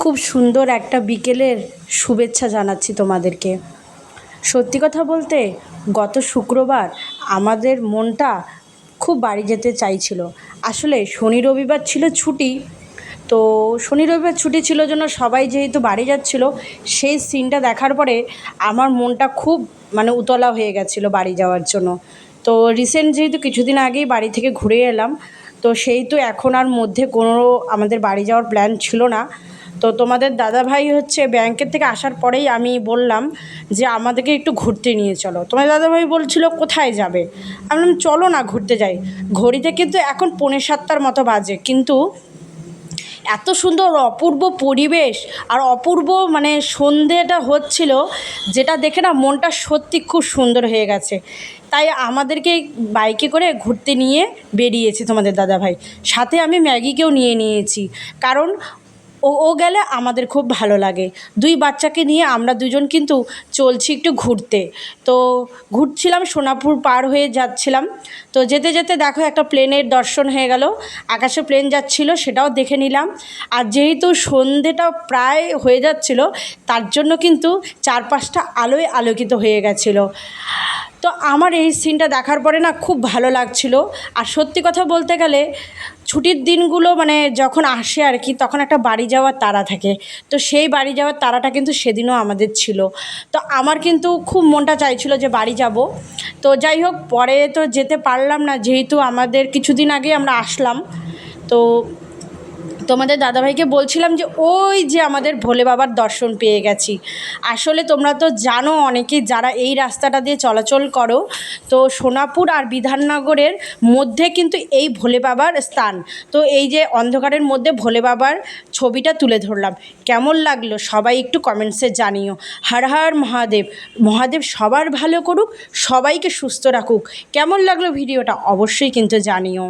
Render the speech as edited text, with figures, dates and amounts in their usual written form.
খুব সুন্দর একটা বিকেলের শুভেচ্ছা জানাচ্ছি তোমাদেরকে। সত্যি কথা বলতে গত শুক্রবার আমাদের মনটা খুব বাড়ি যেতে চাইছিল। আসলে শনি রবিবার ছিল ছুটি, তো শনি রবিবার ছুটি ছিল জন্য সবাই যেহেতু বাড়ি যাচ্ছিল, সেই সিনটা দেখার পরে আমার মনটা খুব উতলা হয়ে গেছিলো বাড়ি যাওয়ার জন্য। তো রিসেন্ট যেহেতু কিছুদিন আগেই বাড়ি থেকে ঘুরে এলাম, তো সেই তো এখন আর মধ্যে কোনো আমাদের বাড়ি যাওয়ার প্ল্যান ছিল না। তো তোমাদের দাদাভাই হচ্ছে ব্যাংকের থেকে আসার পরেই আমি বললাম যে আমাদেরকে একটু ঘুরতে নিয়ে চলো। তোমাদের দাদাভাই বলছিল কোথায় যাবে, আমি বললাম চলো না ঘুরতে যাই। ঘড়িতে কিন্তু এখন 6:45 মতো বাজে, কিন্তু এত সুন্দর অপূর্ব পরিবেশ আর অপূর্ব সন্ধেটা হচ্ছিল, যেটা দেখে না মনটা সত্যি খুব সুন্দর হয়ে গেছে। তাই আমাদেরকে বাইকে করে ঘুরতে নিয়ে বেরিয়েছে তোমাদের দাদাভাই। সাথে আমি ম্যাগিকেও নিয়ে নিয়েছি, কারণ ও ও গেলে আমাদের খুব ভালো লাগে। দুই বাচ্চাকে নিয়ে আমরা দুজন কিন্তু চলছি একটু ঘুরতে। তো ঘুরছিলাম, সোনাপুর পার হয়ে যাচ্ছিলাম। তো যেতে যেতে দেখো একটা প্লেনের দর্শন হয়ে গেল, আকাশে প্লেন যাচ্ছিল, সেটাও দেখে নিলাম। আর যেহেতু সন্ধেটা প্রায় হয়ে যাচ্ছিল, তার জন্য কিন্তু চারপাশটা আলোয় আলোকিত হয়ে গেছিলো। তো আমার এই সিনটা দেখার পরে না খুব ভালো লাগছিল। আর সত্যি কথা বলতে গেলে ছুটির দিনগুলো যখন আসে আর কি, তখন একটা বাড়ি যাওয়ার তাড়া থাকে। তো সেই বাড়ি যাওয়ার তাড়াটা কিন্তু সেদিনও আমাদের ছিল। তো আমার কিন্তু খুব মনটা চাইছিল যে বাড়ি যাব। তো যাই হোক, পরে তো যেতে পারলাম না, যেহেতু আমাদের কিছুদিন আগে আমরা আসলাম। তো তোমাদের দাদাভাইকে বলছিলাম যে ওই যে আমাদের ভোলে বাবার দর্শন পেয়ে গেছি। আসলে তোমরা তো জানো অনেকেই, যারা এই রাস্তাটা দিয়ে চলাচল করো, তো সোনাপুর আর বিধাননগরের মধ্যে কিন্তু এই ভোলে বাবার স্থান। তো এই যে অন্ধকারের মধ্যে ভোলে বাবার ছবিটা তুলে ধরলাম, কেমন লাগলো সবাই একটু কমেন্টসে জানিও। হর হর মহাদেব, মহাদেব সবার ভালো করুক, সবাইকে সুস্থ রাখুক। কেমন লাগলো ভিডিওটা অবশ্যই কিন্তু জানিও।